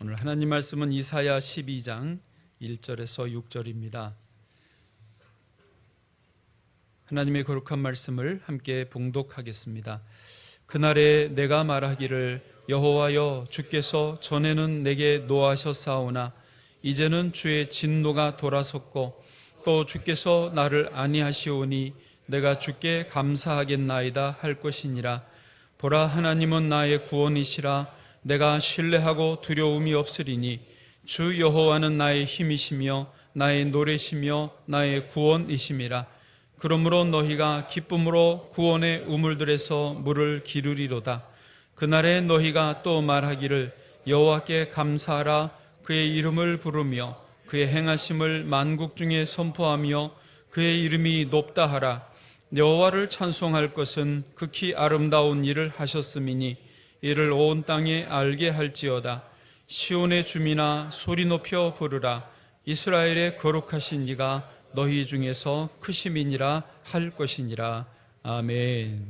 오늘 하나님 말씀은 이사야 12장 1절에서 6절입니다. 하나님의 거룩한 말씀을 함께 봉독하겠습니다. 그날에 내가 말하기를 여호와여 주께서 전에는 내게 노하셨사오나 이제는 주의 진노가 돌아섰고 또 주께서 나를 아니하시오니 내가 주께 감사하겠나이다 할 것이니라. 보라, 하나님은 나의 구원이시라. 내가 신뢰하고 두려움이 없으리니 주 여호와는 나의 힘이시며 나의 노래시며 나의 구원이심이라. 그러므로 너희가 기쁨으로 구원의 우물들에서 물을 기르리로다. 그날에 너희가 또 말하기를 여호와께 감사하라. 그의 이름을 부르며 그의 행하심을 만국 중에 선포하며 그의 이름이 높다 하라. 여호와를 찬송할 것은 극히 아름다운 일을 하셨음이니 이를 온 땅에 알게 할지어다. 시온의 주민아 소리 높여 부르라. 이스라엘의 거룩하신 이가 너희 중에서 크심이니라 할 것이니라. 아멘.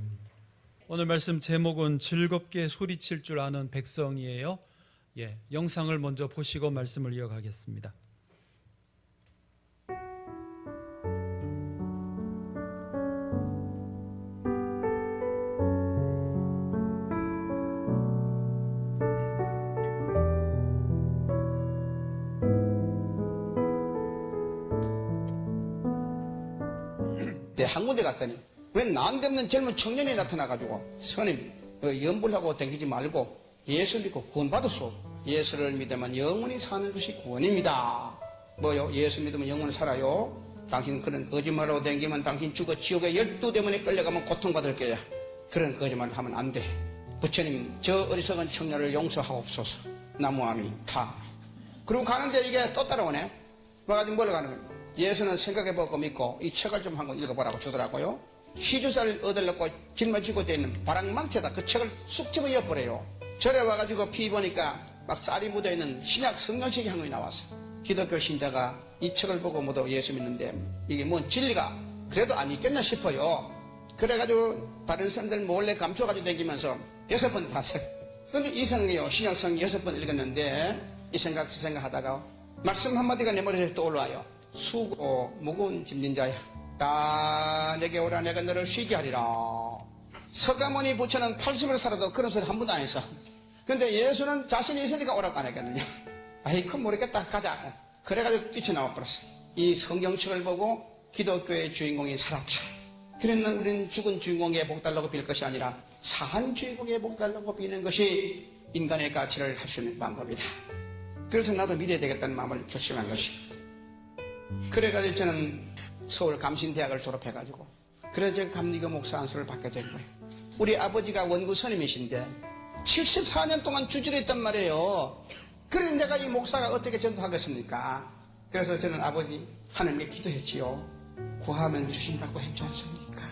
오늘 말씀 제목은 즐겁게 소리칠 줄 아는 백성이에요. 영상을 먼저 보시고 말씀을 이어가겠습니다. 한 군데 갔더니 왜 난데없는 젊은 청년이 나타나가지고 스님 염불하고 댕기지 말고 예수 믿고 구원받았소. 예수를 믿으면 영원히 사는 것이 구원입니다. 뭐요? 예수 믿으면 영원히 살아요? 당신 그런 거짓말하고 댕기면 당신 죽어 지옥에 12대문에 끌려가면 고통받을 거야. 그런 거짓말을 하면 안 돼. 부처님 저 어리석은 청년을 용서하옵소서. 나무아미 타. 그리고 가는데 이게 또 따라오네. 와가지고 뭐라고 하는 거야? 예수는 생각해보고 믿고 이 책을 좀 한번 읽어보라고 주더라고요. 시주사를 얻으려고 짊어지고 되어 있는 바람망태다. 그 책을 쑥 집어 엿버려요. 절에 와가지고 피 보니까 막 쌀이 묻어있는 신약 성경책이 한 권이 나왔어. 기독교 신자가 이 책을 보고 모두 예수 믿는데 이게 뭔 진리가 그래도 안 있겠나 싶어요. 그래가지고 다른 사람들 몰래 감춰가지고 다니면서 6번 봤어요. 근데 이상해요. 신약 성경 6번 읽었는데 이 생각 저 생각 하다가 말씀 한마디가 내 머리에 떠올라요. 수고 무거운 짐진 자야, 다 내게 오라. 내가 너를 쉬게 하리라. 서가모니 부처는 80을 살아도 그런 소리 한 번도 안 했어. 근데 예수는 자신이 있으니까 오라고 안 했겠느냐. 아이고 모르겠다 가자. 그래가지고 뛰쳐나와 버렸어. 이 성경책을 보고 기독교의 주인공이 살았다. 그러면 우리는 죽은 주인공의 복 달라고 빌 것이 아니라 산 주인공의 복 달라고 비는 것이 인간의 가치를 할 수 있는 방법이다. 그래서 나도 믿어야 되겠다는 마음을 결심한 것이. 그래가지고 저는 서울 감신대학을 졸업해가지고 그래서 제가 감리교 목사 안수를 받게 된 거예요. 우리 아버지가 원구 스님이신데 74년 동안 주절했단 말이에요. 그래 내가 이 목사가 어떻게 전도하겠습니까? 그래서 저는 아버지 하나님께 기도했지요. 구하면 주신다고 했지 않습니까?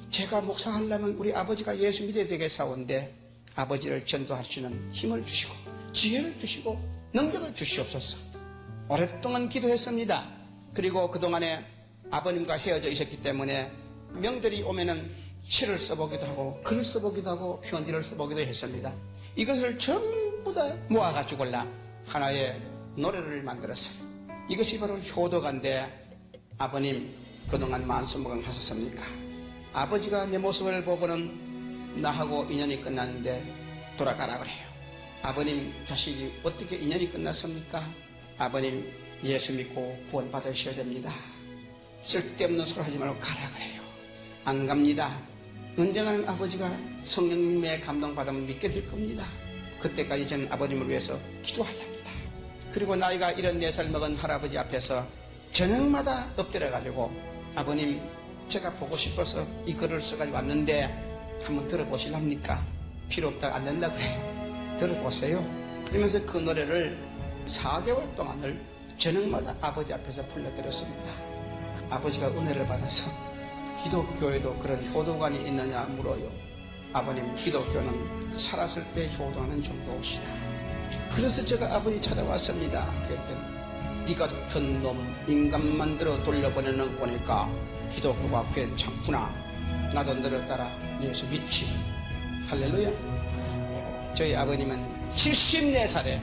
제가 목사하려면 우리 아버지가 예수 믿어야 되겠사온데 아버지를 전도할 수 있는 힘을 주시고 지혜를 주시고 능력을 주시옵소서. 오랫동안 기도했습니다. 그리고 그동안에 아버님과 헤어져 있었기 때문에 명절이 오면은 시를 써보기도 하고 글을 써보기도 하고 편지를 써보기도 했습니다. 이것을 전부 다 모아가지고 하나의 노래를 만들었어요. 이것이 바로 효도가인데 아버님 그동안 만수무강 하셨습니까? 아버지가 내 모습을 보고는 나하고 인연이 끝났는데 돌아가라 그래요. 아버님 자식이 어떻게 인연이 끝났습니까? 아버님 예수 믿고 구원 받으셔야 됩니다. 쓸데없는 소리 하지 말고 가라 그래요. 안 갑니다. 언젠가는 아버지가 성령님의 감동받으면 믿게 될 겁니다. 그때까지 저는 아버님을 위해서 기도하렵니다. 그리고 나이가 74살 먹은 할아버지 앞에서 저녁마다 엎드려가지고 아버님 제가 보고 싶어서 이 글을 써가지고 왔는데 한번 들어보실랍니까? 필요 없다 안 된다 그래요. 들어보세요. 그러면서 그 노래를 4개월 동안을 저녁마다 아버지 앞에서 불러드렸습니다. 아버지가 은혜를 받아서 기독교에도 그런 효도관이 있느냐 물어요. 아버님 기독교는 살았을 때 효도하는 종교시다. 그래서 제가 아버지 찾아왔습니다. 그랬더니 네 같은 놈 인간 만들어 돌려보내는 거 보니까 기독교가 괜찮구나. 나도 너를 따라 예수 믿지. 할렐루야. 저희 아버님은 74살에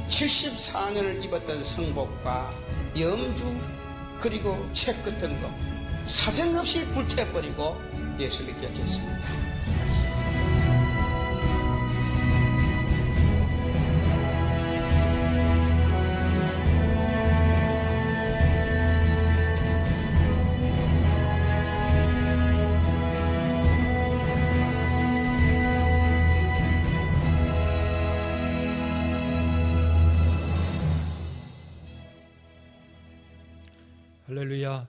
74년을 입었던 성복과 염주 그리고 책 같은 거 사정없이 불태워버리고 예수 믿게 됐습니다. 할렐루야.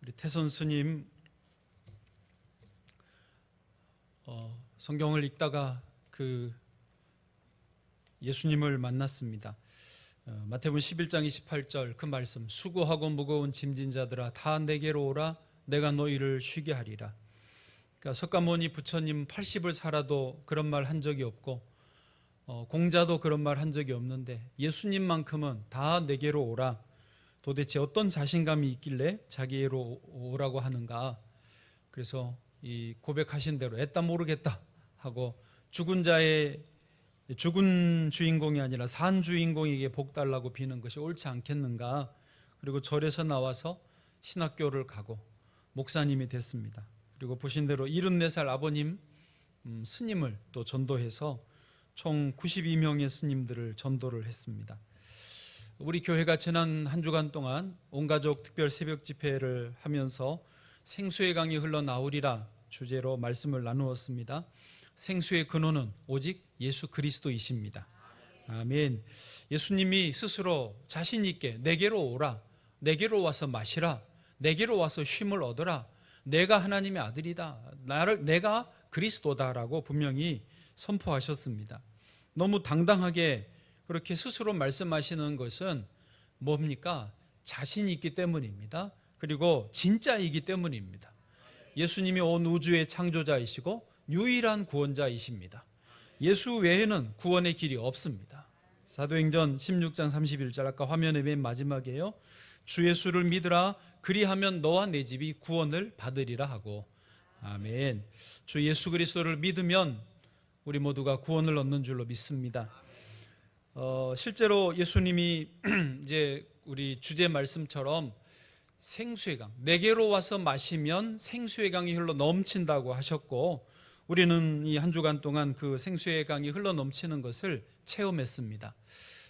우리 태선 스님 성경을 읽다가 그 예수님을 만났습니다. 마태복음 11장 28절 그 말씀, 수고하고 무거운 짐진 자들아 다 내게로 오라 내가 너희를 쉬게 하리라. 그러니까 석가모니 부처님 80을 살아도 그런 말 한 적이 없고 공자도 그런 말 한 적이 없는데 예수님만큼은 다 내게로 오라. 도대체 어떤 자신감이 있길래 자기로 오라고 하는가. 그래서 이 고백하신 대로 애따 모르겠다 하고 죽은 주인공이 아니라 산 주인공에게 복 달라고 비는 것이 옳지 않겠는가. 그리고 절에서 나와서 신학교를 가고 목사님이 됐습니다. 그리고 보신 대로 74살 아버님 스님을 또 전도해서 총 92명의 스님들을 전도를 했습니다. 우리 교회가 지난 한 주간 동안 온가족 특별 새벽 집회를 하면서 생수의 강이 흘러나오리라 주제로 말씀을 나누었습니다. 생수의 근원은 오직 예수 그리스도이십니다. 아멘. 예수님이 스스로 자신 있게 내게로 오라, 내게로 와서 마시라, 내게로 와서 쉼을 얻어라, 내가 하나님의 아들이다, 내가 그리스도다라고 분명히 선포하셨습니다. 너무 당당하게 그렇게 스스로 말씀하시는 것은 뭡니까? 자신이 있기 때문입니다. 그리고 진짜이기 때문입니다. 예수님이 온 우주의 창조자이시고 유일한 구원자이십니다. 예수 외에는 구원의 길이 없습니다. 사도행전 16장 31절 아까 화면의 맨 마지막이에요. 주 예수를 믿으라 그리하면 너와 내 집이 구원을 받으리라 하고. 아멘. 주 예수 그리스도를 믿으면 우리 모두가 구원을 얻는 줄로 믿습니다. 실제로 예수님이 이제 우리 주제 말씀처럼 생수의 강, 내게로 와서 마시면 생수의 강이 흘러 넘친다고 하셨고, 우리는 이 한 주간 동안 그 생수의 강이 흘러 넘치는 것을 체험했습니다.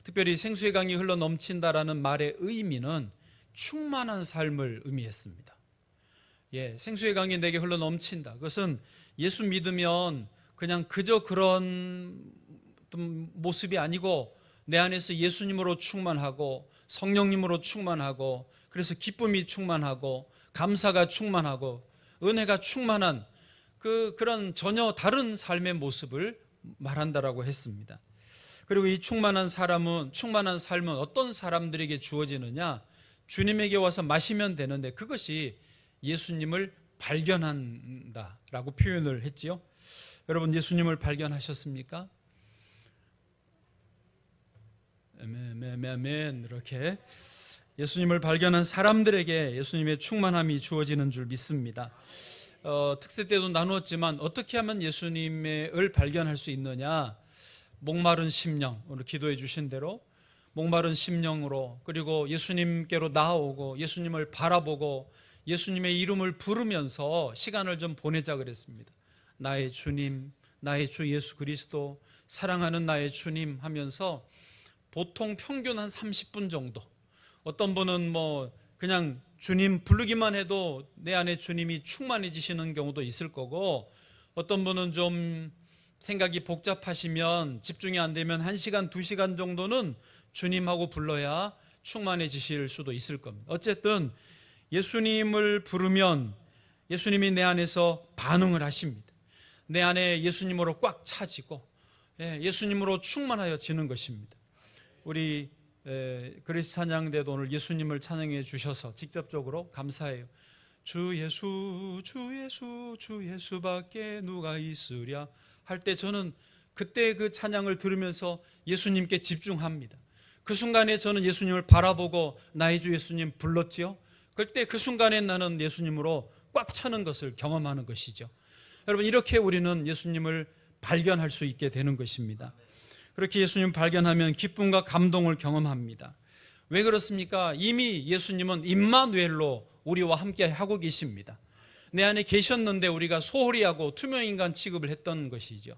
특별히 생수의 강이 흘러 넘친다라는 말의 의미는 충만한 삶을 의미했습니다. 생수의 강이 내게 흘러 넘친다. 그것은 예수 믿으면 그냥 그저 그런 모습이 아니고 내 안에서 예수님으로 충만하고 성령님으로 충만하고 그래서 기쁨이 충만하고 감사가 충만하고 은혜가 충만한 그런 전혀 다른 삶의 모습을 말한다라고 했습니다. 그리고 이 충만한 삶은 어떤 사람들에게 주어지느냐? 주님에게 와서 마시면 되는데 그것이 예수님을 발견한다라고 표현을 했지요. 여러분 예수님을 발견하셨습니까? 아멘. 이렇게 예수님을 발견한 사람들에게 예수님의 충만함이 주어지는 줄 믿습니다. 특세 때도 나누었지만 어떻게 하면 예수님을 발견할 수 있느냐? 목마른 심령, 오늘 기도해 주신 대로 목마른 심령으로, 그리고 예수님께로 나아오고 예수님을 바라보고 예수님의 이름을 부르면서 시간을 좀 보내자 그랬습니다. 나의 주님, 나의 주 예수 그리스도, 사랑하는 나의 주님 하면서 보통 평균 한 30분 정도, 어떤 분은 그냥 주님 부르기만 해도 내 안에 주님이 충만해지시는 경우도 있을 거고, 어떤 분은 좀 생각이 복잡하시면 집중이 안 되면 1시간, 2시간 정도는 주님하고 불러야 충만해지실 수도 있을 겁니다. 어쨌든 예수님을 부르면 예수님이 내 안에서 반응을 하십니다. 내 안에 예수님으로 꽉 차지고 예수님으로 충만하여지는 것입니다. 우리 그리스 찬양대도 오늘 예수님을 찬양해 주셔서 직접적으로 감사해요. 주 예수, 주 예수, 주 예수밖에 누가 있으랴 할 때 저는 그때 그 찬양을 들으면서 예수님께 집중합니다. 그 순간에 저는 예수님을 바라보고 나의 주 예수님 불렀지요. 그때 그 순간에 나는 예수님으로 꽉 차는 것을 경험하는 것이죠. 여러분 이렇게 우리는 예수님을 발견할 수 있게 되는 것입니다. 그렇게 예수님 발견하면 기쁨과 감동을 경험합니다. 왜 그렇습니까? 이미 예수님은 임마누엘로 우리와 함께 하고 계십니다. 내 안에 계셨는데 우리가 소홀히 하고 투명인간 취급을 했던 것이죠.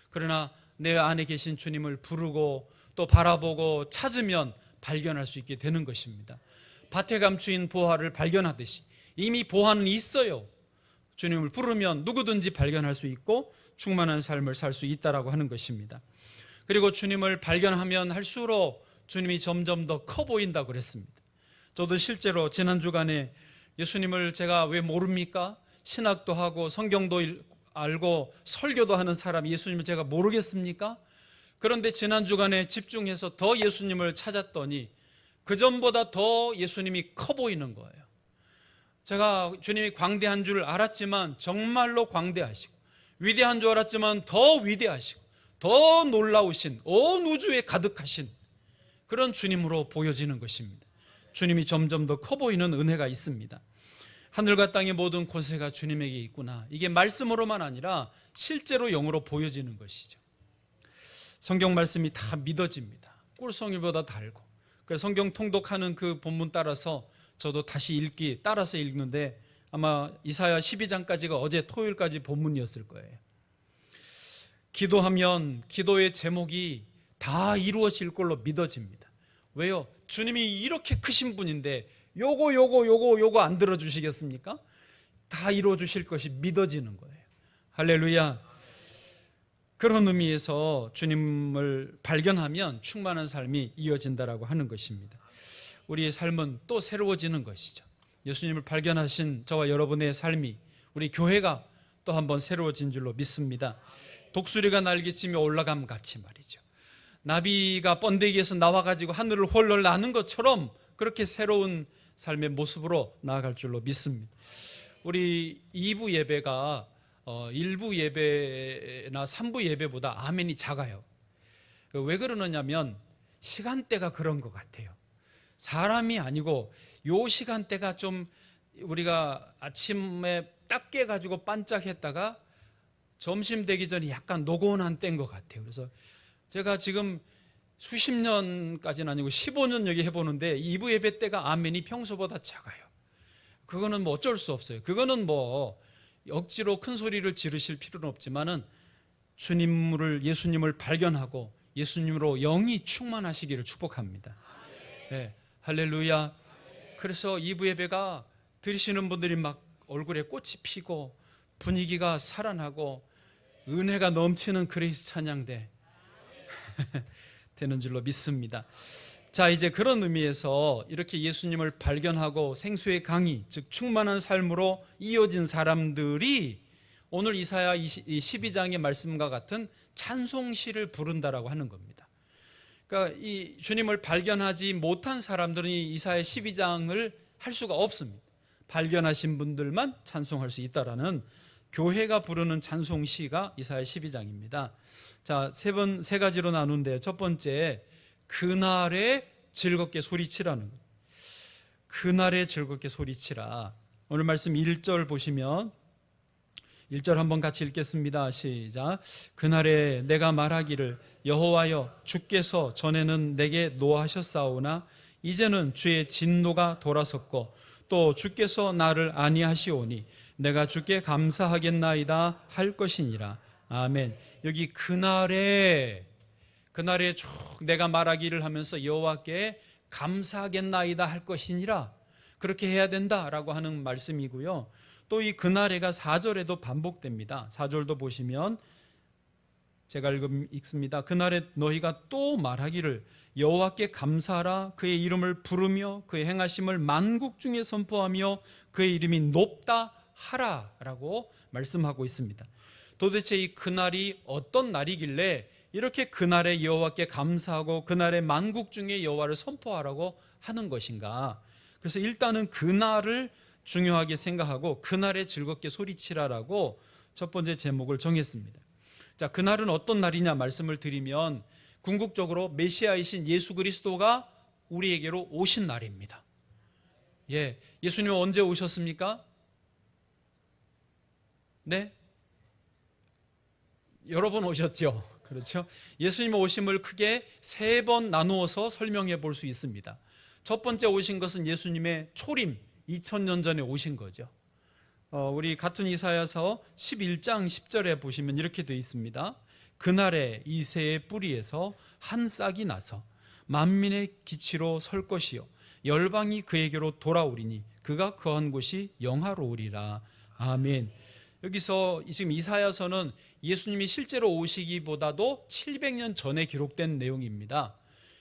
그러나 내 안에 계신 주님을 부르고 또 바라보고 찾으면 발견할 수 있게 되는 것입니다. 밭에 감추인 보화를 발견하듯이 이미 보화는 있어요. 주님을 부르면 누구든지 발견할 수 있고 충만한 삶을 살 수 있다라고 하는 것입니다. 그리고 주님을 발견하면 할수록 주님이 점점 더 커 보인다고 그랬습니다. 저도 실제로 지난 주간에 예수님을 제가 왜 모릅니까? 신학도 하고 성경도 알고 설교도 하는 사람 예수님을 제가 모르겠습니까? 그런데 지난 주간에 집중해서 더 예수님을 찾았더니 그전보다 더 예수님이 커 보이는 거예요. 제가 주님이 광대한 줄 알았지만 정말로 광대하시고 위대한 줄 알았지만 더 위대하시고 더 놀라우신 온 우주에 가득하신 그런 주님으로 보여지는 것입니다. 주님이 점점 더 커 보이는 은혜가 있습니다. 하늘과 땅의 모든 권세가 주님에게 있구나. 이게 말씀으로만 아니라 실제로 영으로 보여지는 것이죠. 성경 말씀이 다 믿어집니다. 꿀송이보다 달고. 그래서 성경 통독하는 그 본문 따라서 저도 다시 따라서 읽는데 아마 이사야 12장까지가 어제 토요일까지 본문이었을 거예요. 기도하면 기도의 제목이 다 이루어질 걸로 믿어집니다. 왜요? 주님이 이렇게 크신 분인데 요거 안 들어주시겠습니까? 다 이루어주실 것이 믿어지는 거예요. 할렐루야. 그런 의미에서 주님을 발견하면 충만한 삶이 이어진다라고 하는 것입니다. 우리의 삶은 또 새로워지는 것이죠. 예수님을 발견하신 저와 여러분의 삶이 우리 교회가 또 한번 새로워진 줄로 믿습니다. 독수리가 날개치며 올라감 같이 말이죠. 나비가 번데기에서 나와가지고 하늘을 홀럴 나는 것처럼 그렇게 새로운 삶의 모습으로 나아갈 줄로 믿습니다. 우리 2부 예배가 1부 예배나 3부 예배보다 아멘이 작아요. 왜 그러느냐면 시간대가 그런 것 같아요. 사람이 아니고 요 시간대가 좀 우리가 아침에 딱 깨가지고 반짝했다가 점심 되기 전에 약간 노곤한 때인 것 같아요. 그래서 제가 지금 수십 년까지는 아니고 15년 여기 해보는데 2부 예배 때가 아멘이 평소보다 작아요. 그거는 뭐 어쩔 수 없어요. 그거는 뭐 억지로 큰 소리를 지르실 필요는 없지만은 예수님을 발견하고 예수님으로 영이 충만하시기를 축복합니다. 네, 할렐루야. 그래서 2부 예배가 들으시는 분들이 막 얼굴에 꽃이 피고 분위기가 살아나고 은혜가 넘치는 그레이스 찬양대 되는 줄로 믿습니다. 자, 이제 그런 의미에서 이렇게 예수님을 발견하고 생수의 강이, 즉 충만한 삶으로 이어진 사람들이 오늘 이사야 12장의 말씀과 같은 찬송시를 부른다라고 하는 겁니다. 그러니까 이 주님을 발견하지 못한 사람들은 이 이사야 12장을 할 수가 없습니다. 발견하신 분들만 찬송할 수 있다라는 교회가 부르는 찬송시가 이사야 12장입니다. 자, 세 가지로 나누는데 첫 번째, 그날에 즐겁게 소리치라는 것. 그날에 즐겁게 소리치라. 오늘 말씀 1절 보시면 1절 한번 같이 읽겠습니다. 시작. 그날에 내가 말하기를 여호와여 주께서 전에는 내게 노하셨사오나 이제는 주의 진노가 돌아섰고 또 주께서 나를 아니하시오니 내가 주께 감사하겠나이다 할 것이니라. 아멘. 여기 그날에 쭉 내가 말하기를 하면서 여호와께 감사하겠나이다 할 것이니라. 그렇게 해야 된다라고 하는 말씀이고요. 또 이 그날에가 4절에도 반복됩니다. 4절도 보시면 제가 읽습니다. 그날에 너희가 또 말하기를 여호와께 감사하라. 그의 이름을 부르며 그의 행하심을 만국 중에 선포하며 그의 이름이 높다 하라 라고 말씀하고 있습니다. 도대체 이 그날이 어떤 날이길래 이렇게 그날에 여호와께 감사하고 그날에 만국 중에 여호와를 선포하라고 하는 것인가? 그래서 일단은 그날을 중요하게 생각하고 그날에 즐겁게 소리치라라고 첫 번째 제목을 정했습니다. 자, 그날은 어떤 날이냐 말씀을 드리면 궁극적으로 메시아이신 예수 그리스도가 우리에게로 오신 날입니다. 예, 예수님은 언제 오셨습니까? 네? 여러 번 오셨죠. 그렇죠? 예수님의 오심을 크게 3번 나누어서 설명해 볼 수 있습니다. 첫 번째 오신 것은 예수님의 초림, 2000년 전에 오신 거죠. 우리 같은 이사야서 11장 10절에 보시면 이렇게 되어 있습니다. 그날에 이새의 뿌리에서 한 싹이 나서 만민의 기치로 설 것이요 열방이 그에게로 돌아오리니 그가 거한 곳이 영화로우리라. 아멘. 여기서 지금 이사야서는 예수님이 실제로 오시기보다도 700년 전에 기록된 내용입니다.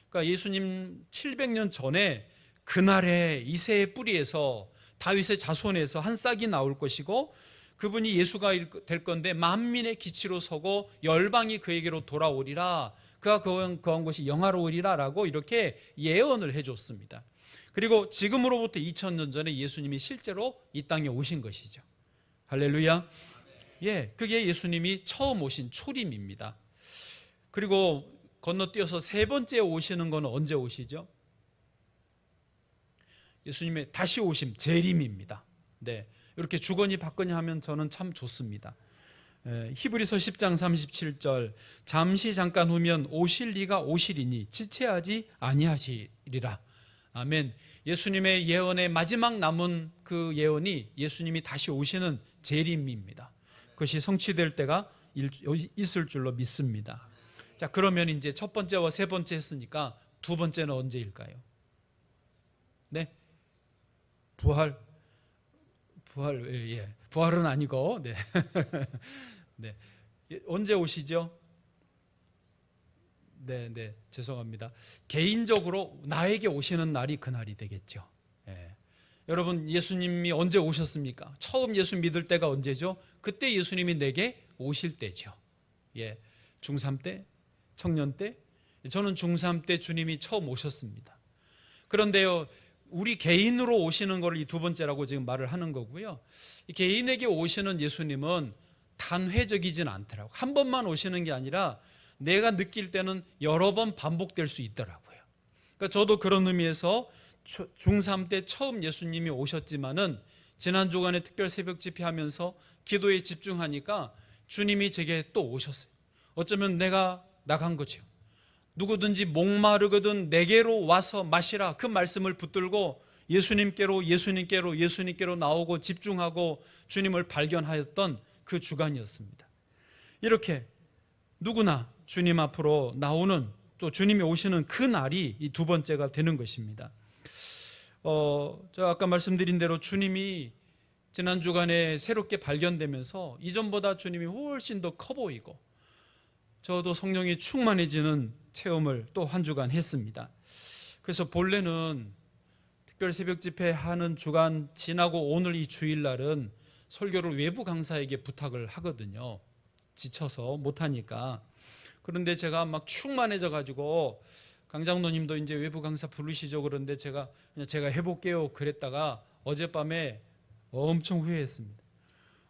그러니까 예수님 700년 전에 그날에 이새의 뿌리에서 다윗의 자손에서 한 싹이 나올 것이고 그분이 예수가 될 건데 만민의 기치로 서고 열방이 그에게로 돌아오리라. 그가 거한 곳이 영화로우리라 라고 이렇게 예언을 해줬습니다. 그리고 지금으로부터 2000년 전에 예수님이 실제로 이 땅에 오신 것이죠. 할렐루야. 예, 그게 예수님이 처음 오신 초림입니다. 그리고 건너뛰어서 3번째 오시는 건 언제 오시죠? 예수님의 다시 오심, 재림입니다. 네, 이렇게 주거니 받거니 하면 저는 참 좋습니다. 히브리서 10장 37절 잠시 잠깐 후면 오실 이가 오시리니 지체하지 아니하시리라. 아멘. 예수님의 예언의 마지막 남은 그 예언이 예수님이 다시 오시는 재림입니다. 그것이 성취될 때가 있을 줄로 믿습니다. 자, 그러면 이제 첫 번째와 3번째 했으니까 2번째는 언제일까요? 네, 부활, 예, 부활은 아니고, 네, 네, 언제 오시죠? 네, 죄송합니다. 개인적으로 나에게 오시는 날이 그날이 되겠죠. 예. 여러분, 예수님이 언제 오셨습니까? 처음 예수 믿을 때가 언제죠? 그때 예수님이 내게 오실 때죠. 예, 중3 때, 청년 때, 저는 중3 때 주님이 처음 오셨습니다. 그런데요, 우리 개인으로 오시는 걸 이 2번째라고 지금 말을 하는 거고요. 이 개인에게 오시는 예수님은 단회적이진 않더라고요. 한 번만 오시는 게 아니라 내가 느낄 때는 여러 번 반복될 수 있더라고요. 그러니까 저도 그런 의미에서 중3 때 처음 예수님이 오셨지만은 지난 주간에 특별 새벽 집회하면서 기도에 집중하니까 주님이 제게 또 오셨어요. 어쩌면 내가 나간 거죠. 누구든지 목마르거든 내게로 와서 마시라, 그 말씀을 붙들고 예수님께로 나오고 집중하고 주님을 발견하였던 그 주간이었습니다. 이렇게 누구나 주님 앞으로 나오는, 또 주님이 오시는 그 날이 이 2번째가 되는 것입니다. 제가 아까 말씀드린 대로 주님이 지난 주간에 새롭게 발견되면서 이전보다 주님이 훨씬 더 커 보이고 저도 성령이 충만해지는 체험을 또 한 주간 했습니다. 그래서 본래는 특별 새벽 집회 하는 주간 지나고 오늘 이 주일날은 설교를 외부 강사에게 부탁을 하거든요. 지쳐서 못하니까. 그런데 제가 막 충만해져 가지고 강장로님도 이제 외부 강사 부르시죠. 그런데 제가 해볼게요 그랬다가 어젯밤에 엄청 후회했습니다.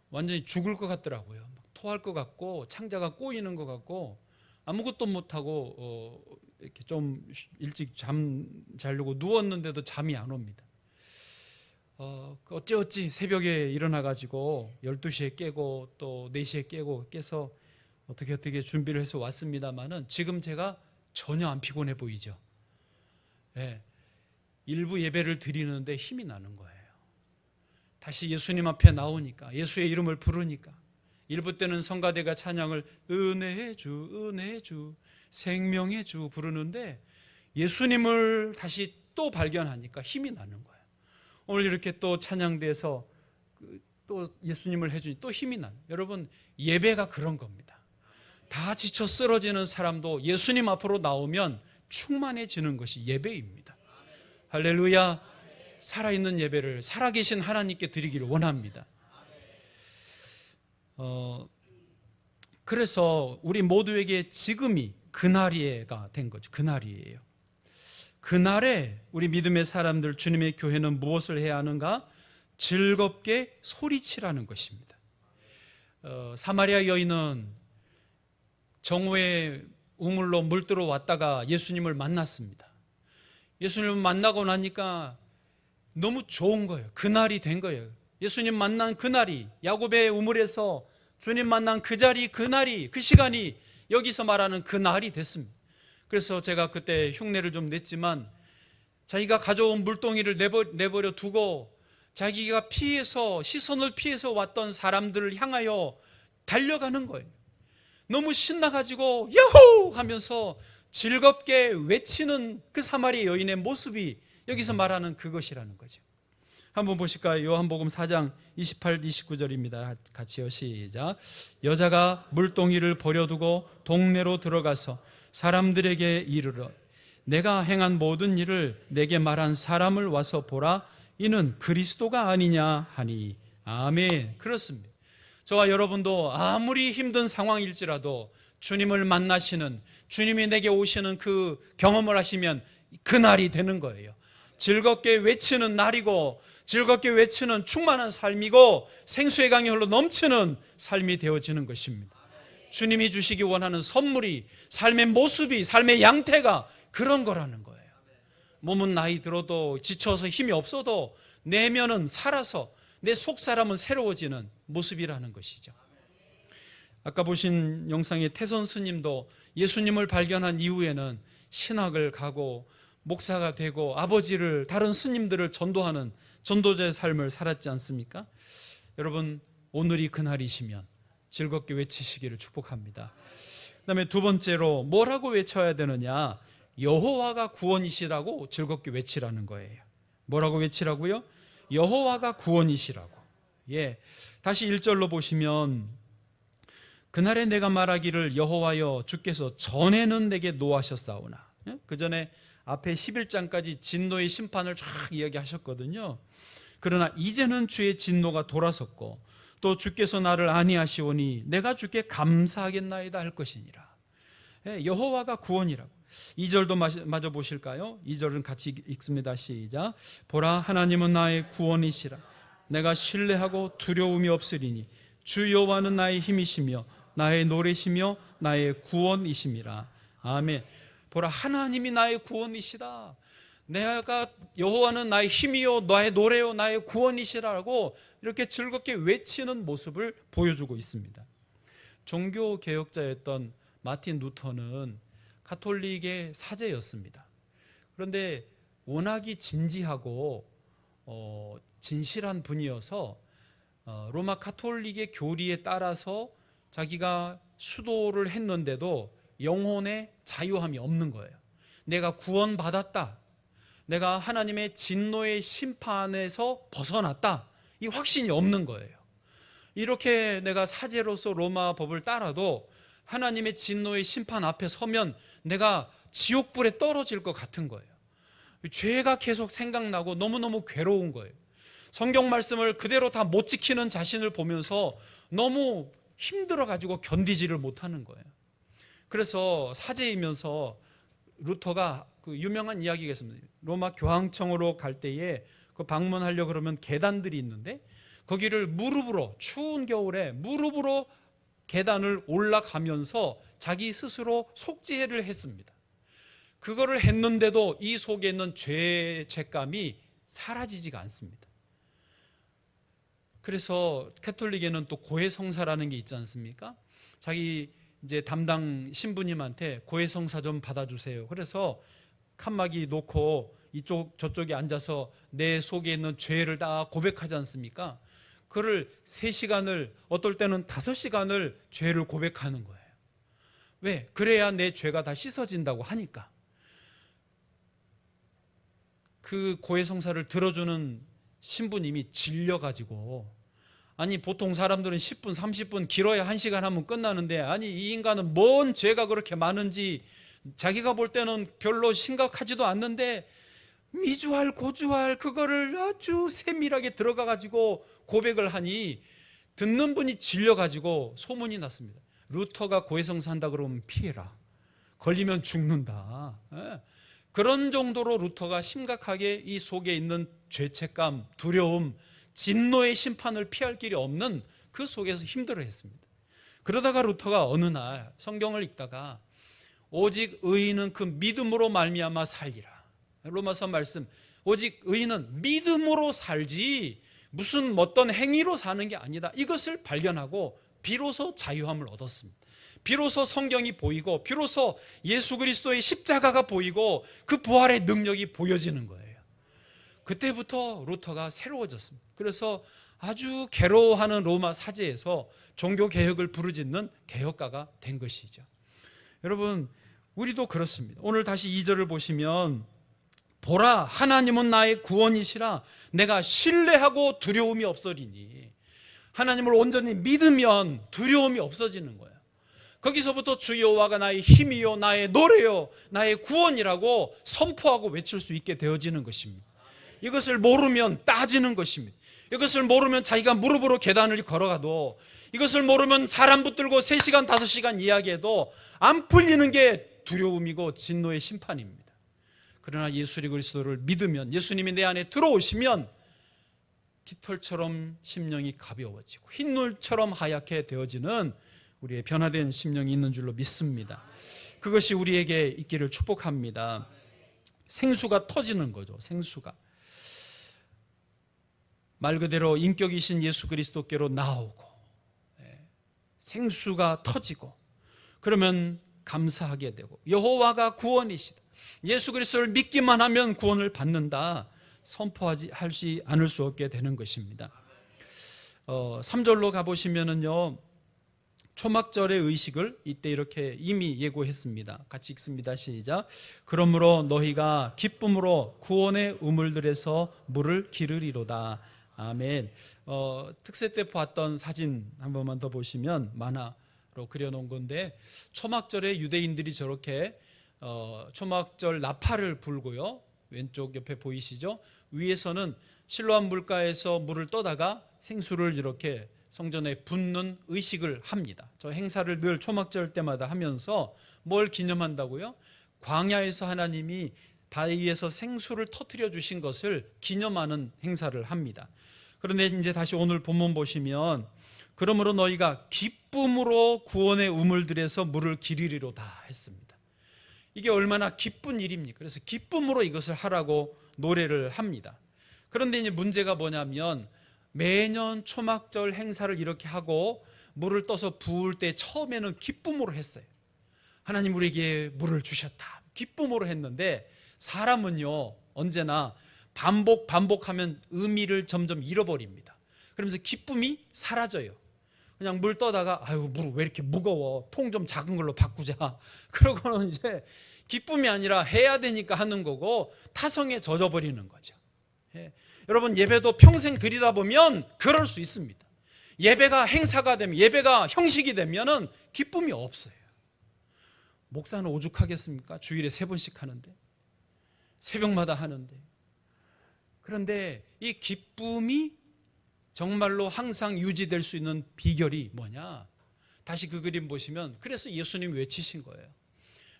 완전히 죽을 것 같더라고요. 막 토할 것 같고 창자가 꼬이는 것 같고 아무것도 못하고 이렇게 좀 일찍 잠 자려고 누웠는데도 잠이 안 옵니다. 어찌 새벽에 일어나가지고 12시에 깨고 또 4시에 깨서 어떻게 준비를 해서 왔습니다만은 지금 제가 전혀 안 피곤해 보이죠. 네, 일부 예배를 드리는데 힘이 나는 거예요. 다시 예수님 앞에 나오니까, 예수의 이름을 부르니까. 일부 때는 성가대가 찬양을 은혜의 주 생명의 주 부르는데 예수님을 다시 또 발견하니까 힘이 나는 거예요. 오늘 이렇게 또 찬양대에서 또 예수님을 해주니 또 힘이 나는, 여러분 예배가 그런 겁니다. 다 지쳐 쓰러지는 사람도 예수님 앞으로 나오면 충만해지는 것이 예배입니다. 할렐루야. 살아있는 예배를 살아계신 하나님께 드리기를 원합니다. 그래서 우리 모두에게 지금이 그날이가 된 거죠. 그날이에요. 그날에 우리 믿음의 사람들, 주님의 교회는 무엇을 해야 하는가? 즐겁게 소리치라는 것입니다. 사마리아 여인은 정오에 우물로 물 들어왔다가 예수님을 만났습니다. 예수님을 만나고 나니까 너무 좋은 거예요. 그날이 된 거예요. 예수님 만난 그날이, 야곱의 우물에서 주님 만난 그 자리, 그날이, 그 시간이 여기서 말하는 그 날이 됐습니다. 그래서 제가 그때 흉내를 좀 냈지만 자기가 가져온 물동이를 내버려 두고 자기가 피해서 시선을 피해서 왔던 사람들을 향하여 달려가는 거예요. 너무 신나가지고 야호 하면서 즐겁게 외치는 그 사마리아 여인의 모습이 여기서 말하는 그것이라는 거죠. 한번 보실까요? 요한복음 4장 28, 29절입니다. 같이요. 시작. 여자가 물동이를 버려두고 동네로 들어가서 사람들에게 이르러 내가 행한 모든 일을 내게 말한 사람을 와서 보라. 이는 그리스도가 아니냐 하니. 아멘. 그렇습니다. 저와 여러분도 아무리 힘든 상황일지라도 주님을 만나시는, 주님이 내게 오시는 그 경험을 하시면 그날이 되는 거예요. 즐겁게 외치는 날이고 즐겁게 외치는 충만한 삶이고 생수의 강이 흘러 넘치는 삶이 되어지는 것입니다. 주님이 주시기 원하는 선물이, 삶의 모습이, 삶의 양태가 그런 거라는 거예요. 몸은 나이 들어도 지쳐서 힘이 없어도 내면은 살아서 내 속사람은 새로워지는 모습이라는 것이죠. 아까 보신 영상의 태선 스님도 예수님을 발견한 이후에는 신학을 가고 목사가 되고 아버지를, 다른 스님들을 전도하는 전도자의 삶을 살았지 않습니까? 여러분, 오늘이 그날이시면 즐겁게 외치시기를 축복합니다. 그 다음에 두 번째로 뭐라고 외쳐야 되느냐? 여호와가 구원이시라고 즐겁게 외치라는 거예요. 뭐라고 외치라고요? 여호와가 구원이시라고. 예, 다시 1절로 보시면 그날에 내가 말하기를 여호와여 주께서 전에는 내게 노하셨사오나. 그 전에 앞에 11장까지 진노의 심판을 쫙 이야기하셨거든요. 그러나 이제는 주의 진노가 돌아섰고 또 주께서 나를 아니하시오니 내가 주께 감사하겠나이다 할 것이니라. 여호와가 구원이라고. 2절도 마저 보실까요? 2절은 같이 읽습니다. 시작. 보라, 하나님은 나의 구원이시라. 내가 신뢰하고 두려움이 없으리니 주 여호와는 나의 힘이시며 나의 노래시며 나의 구원이심이라. 아멘. 보라, 하나님이 나의 구원이시다. 내가, 여호와는 나의 힘이요 나의 노래요 나의 구원이시라고 이렇게 즐겁게 외치는 모습을 보여주고 있습니다. 종교개혁자였던 마틴 루터는 가톨릭의 사제였습니다. 그런데 워낙이 진지하고 진실한 분이어서 로마 가톨릭의 교리에 따라서 자기가 수도를 했는데도 영혼의 자유함이 없는 거예요. 내가 구원받았다, 내가 하나님의 진노의 심판에서 벗어났다, 이 확신이 없는 거예요. 이렇게 내가 사제로서 로마 법을 따라도 하나님의 진노의 심판 앞에 서면 내가 지옥불에 떨어질 것 같은 거예요. 죄가 계속 생각나고 너무너무 괴로운 거예요. 성경 말씀을 그대로 다 못 지키는 자신을 보면서 너무 힘들어가지고 견디지를 못하는 거예요. 그래서 사제이면서 루터가 그 유명한 이야기가 있습니다. 로마 교황청으로 갈 때에 그 방문하려고 그러면 계단들이 있는데 거기를 무릎으로, 추운 겨울에 무릎으로 계단을 올라가면서 자기 스스로 속죄를 했습니다. 그거를 했는데도 이 속에 있는 죄책감이 사라지지가 않습니다. 그래서 가톨릭에는 또 고해성사라는 게 있지 않습니까? 자기 이제 담당 신부님한테 고해성사 좀 받아주세요. 그래서 칸막이 놓고 이쪽 저쪽에 앉아서 내 속에 있는 죄를 다 고백하지 않습니까? 그를 3시간을, 어떨 때는 5시간을 죄를 고백하는 거예요. 왜? 그래야 내 죄가 다 씻어진다고 하니까. 그 고해성사를 들어주는 신부님이 질려가지고, 아니 보통 사람들은 10분 30분 길어야 1시간 하면 끝나는데, 아니 이 인간은 뭔 죄가 그렇게 많은지 자기가 볼 때는 별로 심각하지도 않는데 미주알 고주알 그거를 아주 세밀하게 들어가가지고 고백을 하니 듣는 분이 질려가지고 소문이 났습니다. 루터가 고해성사 한다 그러면 피해라, 걸리면 죽는다. 그런 정도로 루터가 심각하게 이 속에 있는 죄책감, 두려움, 진노의 심판을 피할 길이 없는 그 속에서 힘들어했습니다. 그러다가 루터가 어느 날 성경을 읽다가 오직 의인은 그 믿음으로 말미암아 살리라. 로마서 말씀, 오직 의인은 믿음으로 살지 무슨 어떤 행위로 사는 게 아니다, 이것을 발견하고 비로소 자유함을 얻었습니다. 비로소 성경이 보이고 비로소 예수 그리스도의 십자가가 보이고 그 부활의 능력이 보여지는 거예요. 그때부터 루터가 새로워졌습니다. 그래서 아주 괴로워하는 로마 사제에서 종교개혁을 부르짖는 개혁가가 된 것이죠. 여러분, 우리도 그렇습니다. 오늘 다시 2절을 보시면 보라, 하나님은 나의 구원이시라. 내가 신뢰하고 두려움이 없으리니. 하나님을 온전히 믿으면 두려움이 없어지는 거예요. 거기서부터 주 여호와가 나의 힘이요 나의 노래요 나의 구원이라고 선포하고 외칠 수 있게 되어지는 것입니다. 이것을 모르면 따지는 것입니다. 이것을 모르면 자기가 무릎으로 계단을 걸어가도, 이것을 모르면 사람 붙들고 3시간 5시간 이야기해도 안 풀리는 게 두려움이고 진노의 심판입니다. 그러나 예수 그리스도를 믿으면, 예수님이 내 안에 들어오시면 깃털처럼 심령이 가벼워지고 흰눈처럼 하얗게 되어지는 우리의 변화된 심령이 있는 줄로 믿습니다. 그것이 우리에게 있기를 축복합니다. 생수가 터지는 거죠. 생수가 말 그대로 인격이신 예수 그리스도께로 나오고 생수가 터지고, 그러면 감사하게 되고, 여호와가 구원이시다, 예수 그리스도를 믿기만 하면 구원을 받는다, 선포하지 않을 수 없게 되는 것입니다. 3절로 가보시면은요, 초막절의 의식을 이때 이렇게 이미 예고했습니다. 같이 읽습니다. 시작. 그러므로 너희가 기쁨으로 구원의 우물들에서 물을 기르리로다. 아멘. 특세 때 봤던 사진 한 번만 더 보시면 만화로 그려놓은 건데, 초막절에 유대인들이 저렇게 초막절 나팔을 불고요, 왼쪽 옆에 보이시죠? 위에서는 실로암 물가에서 물을 떠다가 생수를 이렇게 성전에 붓는 의식을 합니다. 저 행사를 늘 초막절 때마다 하면서 뭘 기념한다고요? 광야에서 하나님이 바위에서 생수를 터뜨려 주신 것을 기념하는 행사를 합니다. 그런데 이제 다시 오늘 본문 보시면, 그러므로 너희가 기쁨으로 구원의 우물들에서 물을 기르리로다 했습니다. 이게 얼마나 기쁜 일입니까? 그래서 기쁨으로 이것을 하라고 노래를 합니다. 그런데 이제 문제가 뭐냐면, 매년 초막절 행사를 이렇게 하고 물을 떠서 부을 때 처음에는 기쁨으로 했어요. 하나님 우리에게 물을 주셨다, 기쁨으로 했는데, 사람은요 언제나 반복하면 의미를 점점 잃어버립니다. 그러면서 기쁨이 사라져요. 그냥 물 떠다가 아유 물 왜 이렇게 무거워, 통 좀 작은 걸로 바꾸자, 그러고는 이제 기쁨이 아니라 해야 되니까 하는 거고 타성에 젖어버리는 거죠. 여러분, 예배도 평생 드리다 보면 그럴 수 있습니다. 예배가 행사가 되면, 예배가 형식이 되면은 기쁨이 없어요. 목사는 오죽하겠습니까? 주일에 3번씩 하는데, 새벽마다 하는데. 그런데 이 기쁨이 정말로 항상 유지될 수 있는 비결이 뭐냐? 다시 그 그림 보시면, 그래서 예수님이 외치신 거예요.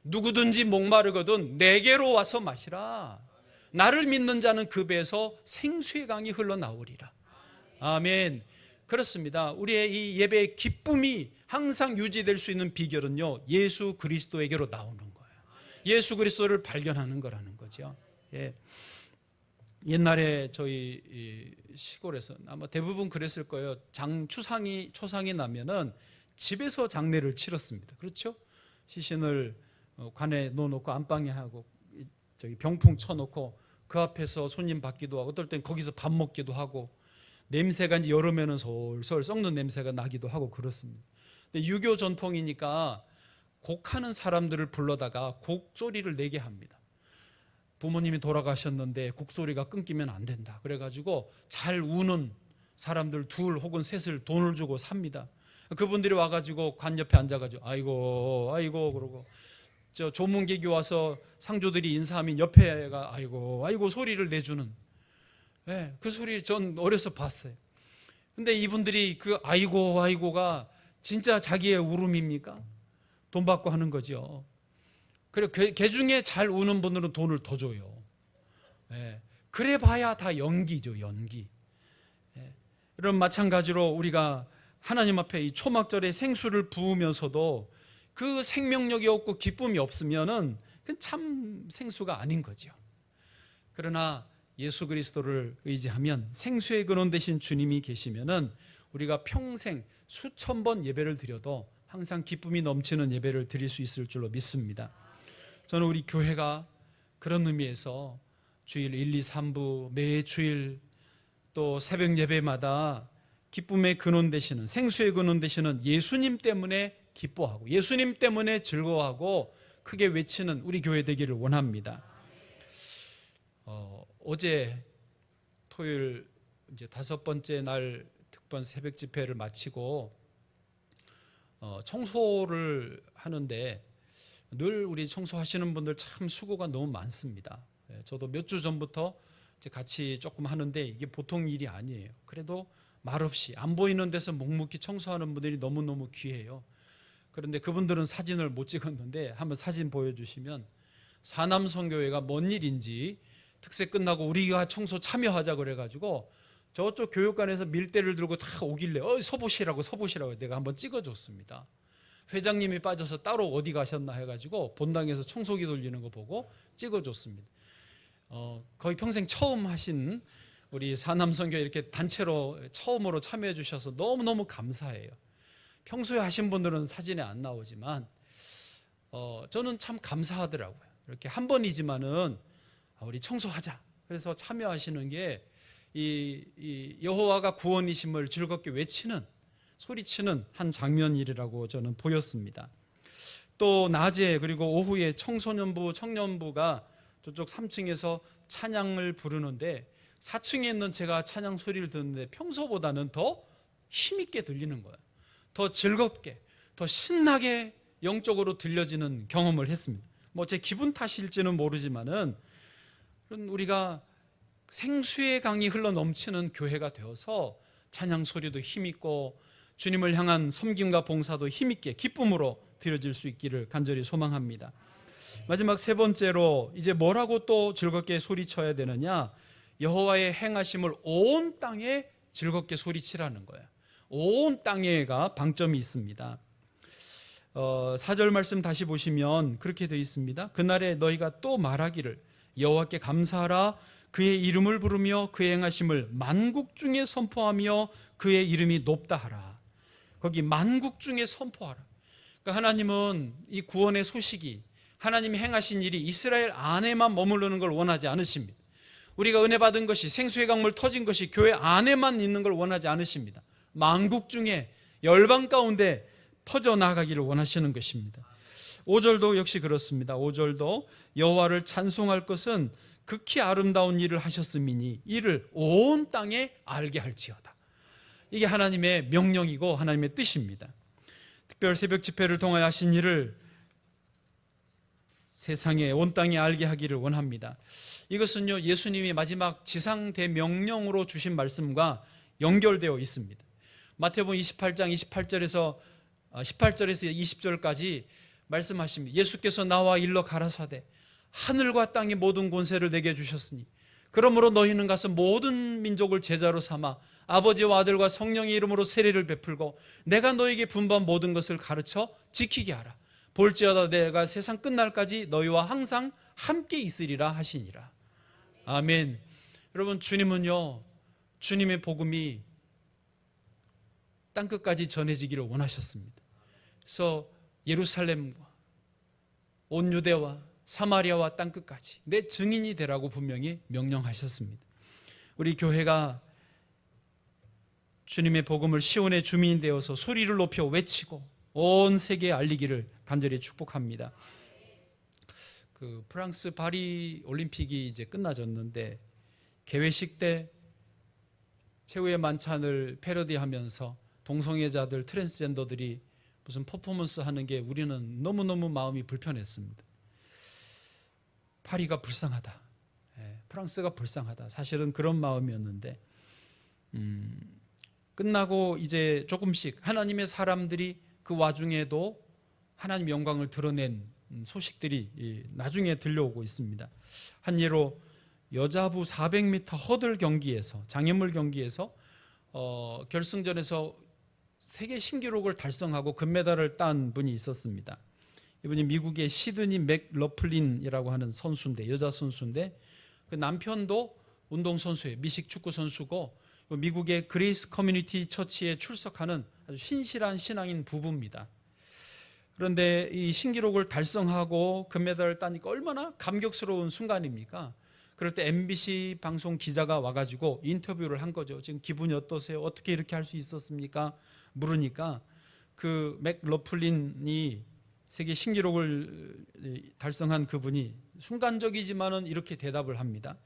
누구든지 목마르거든 내게로 와서 마시라. 나를 믿는 자는 그 배에서 생수의 강이 흘러나오리라. 아멘. 그렇습니다. 우리의 이 예배의 기쁨이 항상 유지될 수 있는 비결은요, 예수 그리스도에게로 나오는 거예요. 예수 그리스도를 발견하는 거라는 거죠. 예. 옛날에 저희 시골에서 아마 대부분 그랬을 거예요. 초상이 나면은 집에서 장례를 치렀습니다. 그렇죠? 시신을 관에 넣어놓고 안방에 하고 저기 병풍 쳐놓고 그 앞에서 손님 받기도 하고, 어떨 땐 거기서 밥 먹기도 하고, 냄새가 이제 여름에는 솔솔 썩는 냄새가 나기도 하고 그렇습니다. 근데 유교 전통이니까 곡하는 사람들을 불러다가 곡소리를 내게 합니다. 부모님이 돌아가셨는데 곡소리가 끊기면 안 된다, 그래가지고 잘 우는 사람들 2 혹은 3을 돈을 주고 삽니다. 그분들이 와가지고 관 옆에 앉아가지고 아이고 아이고 그러고, 저 조문객이 와서 상조들이 인사하면 옆에가 아이고 아이고 소리를 내주는, 그 소리 전 어려서 봤어요. 근데 이분들이 그 아이고 아이고가 진짜 자기의 울음입니까? 돈 받고 하는 거죠. 그리고 그 중에 잘 우는 분들은 돈을 더 줘요. 그래 봐야 다 연기죠, 연기. 이런 마찬가지로 우리가 하나님 앞에 이 초막절에 생수를 부으면서도 그 생명력이 없고 기쁨이 없으면은 그건 참 생수가 아닌 거죠. 그러나 예수 그리스도를 의지하면, 생수의 근원 되신 주님이 계시면은 우리가 평생 수천 번 예배를 드려도 항상 기쁨이 넘치는 예배를 드릴 수 있을 줄로 믿습니다. 저는 우리 교회가 그런 의미에서 주일 1, 2, 3부 매 주일 또 새벽 예배마다 기쁨의 근원 되시는, 생수의 근원 되시는 예수님 때문에 기뻐하고 예수님 때문에 즐거워하고 크게 외치는 우리 교회 되기를 원합니다. 어제 토요일 이제 5번째 날 특번 새벽 집회를 마치고 청소를 하는데 늘 우리 청소하시는 분들 참 수고가 너무 많습니다. 저도 몇 주 전부터 이제 같이 조금 하는데 이게 보통 일이 아니에요. 그래도 말없이 안 보이는 데서 묵묵히 청소하는 분들이 너무너무 귀해요. 그런데 그분들은 사진을 못 찍었는데 한번 사진 보여주시면 사남성교회가 뭔 일인지 특세 끝나고 우리가 청소 참여하자 그래가지고 저쪽 교육관에서 밀대를 들고 다 오길래 서보시라고 내가 한번 찍어줬습니다. 회장님이 빠져서 따로 어디 가셨나 해가지고 본당에서 청소기 돌리는 거 보고 찍어줬습니다. 거의 평생 처음 하신 우리 사남성교회 이렇게 단체로 처음으로 참여해 주셔서 너무너무 감사해요. 평소에 하신 분들은 사진에 안 나오지만 저는 참 감사하더라고요. 이렇게 한 번이지만은 우리 청소하자. 그래서 참여하시는 게 이 여호와가 구원이심을 즐겁게 외치는, 소리치는 한 장면이라고 저는 보였습니다. 또 낮에 그리고 오후에 청소년부, 청년부가 저쪽 3층에서 찬양을 부르는데 4층에 있는 제가 찬양 소리를 듣는데 평소보다는 더 힘있게 들리는 거예요. 더 즐겁게, 더 신나게 영적으로 들려지는 경험을 했습니다. 뭐 제 기분 탓일지는 모르지만은 우리가 생수의 강이 흘러 넘치는 교회가 되어서 찬양 소리도 힘있고 주님을 향한 섬김과 봉사도 힘있게 기쁨으로 드려질 수 있기를 간절히 소망합니다. 마지막 세 번째로 이제 뭐라고 또 즐겁게 소리쳐야 되느냐? 여호와의 행하심을 온 땅에 즐겁게 소리치라는 거예요. 온 땅에가 방점이 있습니다. 4절 말씀 다시 보시면 그렇게 되어 있습니다. 그날에 너희가 또 말하기를 여호와께 감사하라. 그의 이름을 부르며 그의 행하심을 만국 중에 선포하며 그의 이름이 높다 하라. 거기 만국 중에 선포하라. 그러니까 하나님은 이 구원의 소식이, 하나님이 행하신 일이 이스라엘 안에만 머무르는 걸 원하지 않으십니다. 우리가 은혜 받은 것이, 생수의 강물 터진 것이 교회 안에만 있는 걸 원하지 않으십니다. 만국 중에 열방 가운데 퍼져나가기를 원하시는 것입니다. 5절도 역시 그렇습니다. 5절도 여호와를 찬송할 것은 극히 아름다운 일을 하셨음이니 이를 온 땅에 알게 할지어다. 이게 하나님의 명령이고 하나님의 뜻입니다. 특별 새벽 집회를 통하여 하신 일을 세상에, 온 땅에 알게 하기를 원합니다. 이것은요, 예수님이 마지막 지상 대명령으로 주신 말씀과 연결되어 있습니다. 마태복음 28장 18절에서 20절까지 말씀하십니다. 예수께서 나와 일러 가라사대 하늘과 땅의 모든 권세를 내게 주셨으니 그러므로 너희는 가서 모든 민족을 제자로 삼아 아버지와 아들과 성령의 이름으로 세례를 베풀고 내가 너희에게 분부한 모든 것을 가르쳐 지키게 하라. 볼지어다 내가 세상 끝날까지 너희와 항상 함께 있으리라 하시니라. 아멘. 여러분, 주님은요, 주님의 복음이 땅끝까지 전해지기를 원하셨습니다. 그래서 예루살렘과 온 유대와 사마리아와 땅끝까지 내 증인이 되라고 분명히 명령하셨습니다. 우리 교회가 주님의 복음을 시온의 주민이 되어서 소리를 높여 외치고 온 세계에 알리기를 간절히 축복합니다. 그 프랑스 파리 올림픽이 이제 끝나졌는데 개회식 때 최후의 만찬을 패러디하면서 동성애자들, 트랜스젠더들이 무슨 퍼포먼스 하는 게 우리는 너무너무 마음이 불편했습니다. 파리가 불쌍하다. 프랑스가 불쌍하다. 사실은 그런 마음이었는데 끝나고 이제 조금씩 하나님의 사람들이 그 와중에도 하나님 영광을 드러낸 소식들이 나중에 들려오고 있습니다. 한 예로 여자부 400m 허들 경기에서, 장애물 경기에서 결승전에서 세계 신기록을 달성하고 금메달을 딴 분이 있었습니다. 이분이 미국의 시드니 맥러플린이라고 하는 선수인데, 여자 선수인데 그 남편도 운동선수예요. 미식 축구 선수고 미국의 그레이스 커뮤니티 처치에 출석하는 아주 신실한 신앙인 부부입니다. 그런데 이 신기록을 달성하고 금메달을 따니까 얼마나 감격스러운 순간입니까? 그럴 때 MBC 방송 기자가 와가지고 인터뷰를 한 거죠. 지금 기분이 어떠세요? 어떻게 이렇게 할 수 있었습니까? 물으니까 그 맥러플린이 세계 신기록을 달성한 그분이 순간적이지만은 이렇게 대답을 합니다.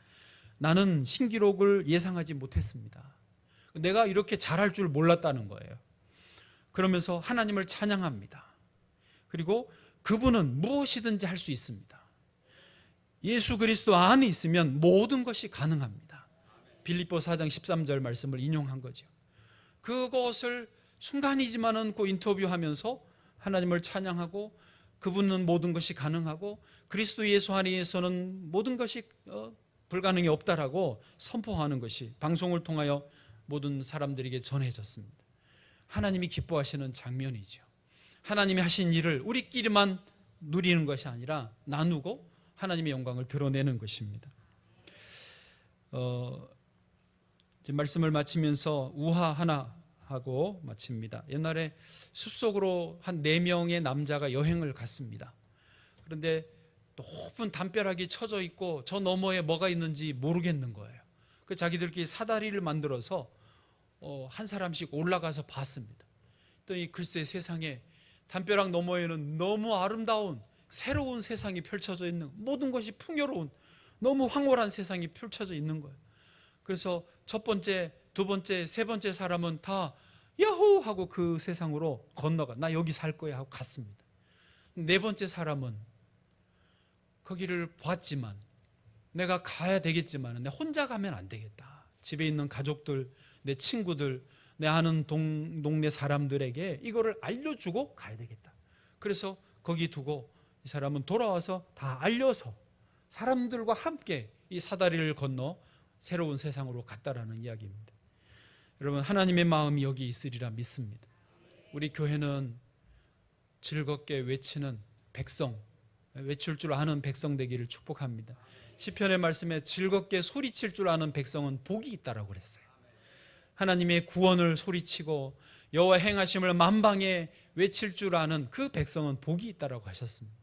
나는 신기록을 예상하지 못했습니다. 내가 이렇게 잘할 줄 몰랐다는 거예요. 그러면서 하나님을 찬양합니다. 그리고 그분은 무엇이든지 할 수 있습니다. 예수 그리스도 안에 있으면 모든 것이 가능합니다. 빌립보 4장 13절 말씀을 인용한 거죠. 그것을 순간이지만은 그 인터뷰하면서 하나님을 찬양하고 그분은 모든 것이 가능하고 그리스도 예수 안에서는 모든 것이 불가능이 없다라고 선포하는 것이 방송을 통하여 모든 사람들에게 전해졌습니다. 하나님이 기뻐하시는 장면이죠. 하나님이 하신 일을 우리끼리만 누리는 것이 아니라 나누고 하나님의 영광을 드러내는 것입니다. 말씀을 마치면서 우화 하나 하고 마칩니다. 옛날에 숲속으로 한 4명의 남자가 여행을 갔습니다. 그런데 높은 담벼락이 쳐져 있고 저 너머에 뭐가 있는지 모르겠는 거예요. 그 자기들끼리 사다리를 만들어서 한 사람씩 올라가서 봤습니다. 또 이 글쎄 세상에 담벼락 너머에는 너무 아름다운 새로운 세상이 펼쳐져 있는, 모든 것이 풍요로운 너무 황홀한 세상이 펼쳐져 있는 거예요. 그래서 첫 번째, 두 번째, 세 번째 사람은 다 야호 하고 그 세상으로 건너가, 나 여기 살 거야 하고 갔습니다. 네 번째 사람은 거기를 봤지만 내가 가야 되겠지만 내 혼자 가면 안 되겠다. 집에 있는 가족들, 내 친구들, 내 아는 동네 사람들에게 이거를 알려주고 가야 되겠다. 그래서 거기 두고 이 사람은 돌아와서 다 알려서 사람들과 함께 이 사다리를 건너 새로운 세상으로 갔다라는 이야기입니다. 여러분, 하나님의 마음이 여기 있으리라 믿습니다. 우리 교회는 즐겁게 외치는 백성, 외칠 줄 아는 백성 되기를 축복합니다. 시편의 말씀에 즐겁게 소리칠 줄 아는 백성은 복이 있다라고 그랬어요. 하나님의 구원을 소리치고 여호와 행하심을 만방에 외칠 줄 아는 그 백성은 복이 있다라고 하셨습니다.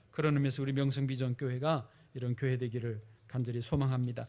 그런 의미에서 우리 명성비전교회가 이런 교회 되기를 간절히 소망합니다.